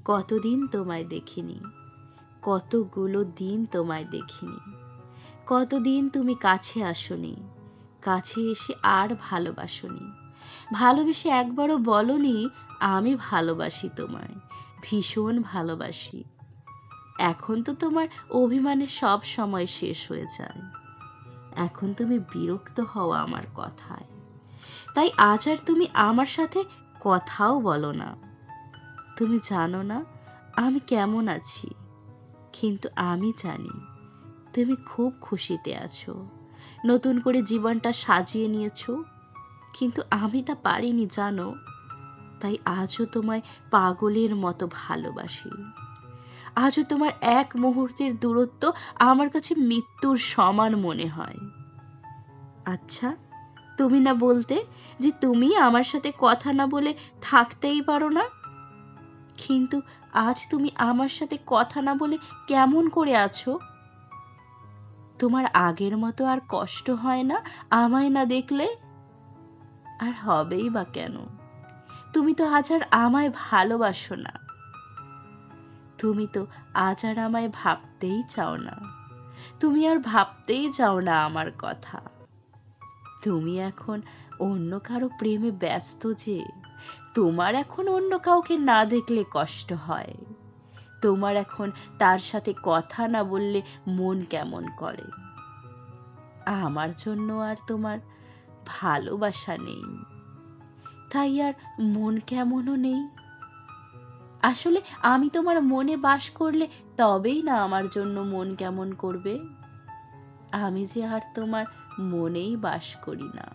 কতদিন তোমায় দেখিনি, কতগুলো দিন তোমায় দেখিনি, কতদিন তুমি কাছে আসনি, কাছে এসে আর ভালোবাসনি, ভালোবেসে একবারও বলনি আমি ভালোবাসি তোমায়, ভীষণ ভালোবাসি। এখন তো তোমার অভিমানের সব সময় শেষ হয়ে যায়, এখন তুমি বিরক্ত হও আমার কথায়, তাই আজ আর তুমি আমার সাথে কথাও বলো না। তুমি জানো না আমি কেমন আছি, কিন্তু আমি জানি তুমি খুব খুশিতে আছো, নতুন করে জীবনটা সাজিয়ে নিয়েছো, কিন্তু আমি তা পারিনি জানো। তাই আজও তোমায় পাগলের মতো ভালোবাসি, আজও তোমার এক মুহূর্তের দূরত্ব আমার কাছে মৃত্যুর সমান মনে হয়। আচ্ছা, তুমি না বলতে যে তুমি আমার সাথে কথা না বলে থাকতেই পারো না, কিন্তু আজ তুমি আমার সাথে কথা না বলে কেমন করে আছো? তোমার আগের মতো আর কষ্ট হয় না আমায় না দেখলে? আর হবেই বা কেন? তুমি তো আজ আর আমায় ভালোবাসো না, তুমি তো আজ আর আমায় ভাবতেই চাও না, তুমি আর ভাবতেই চাও না আমার কথা। তুমি এখন অন্য কারো প্রেমে ব্যস্ত যে, তোমার এখন অন্য কাউকে না দেখলে কষ্ট হয়, তোমার এখন তার সাথে কথা না বললে মন কেমন করে। আমার জন্য আর তোমার ভালোবাসা নেই, তাই আর মন কেমনও নেই। আসলে আমি তোমার মনে বাস করলে তবেই না আমার জন্য মন কেমন করবে। আমি যে আর তোমার মনেই বাস করি না।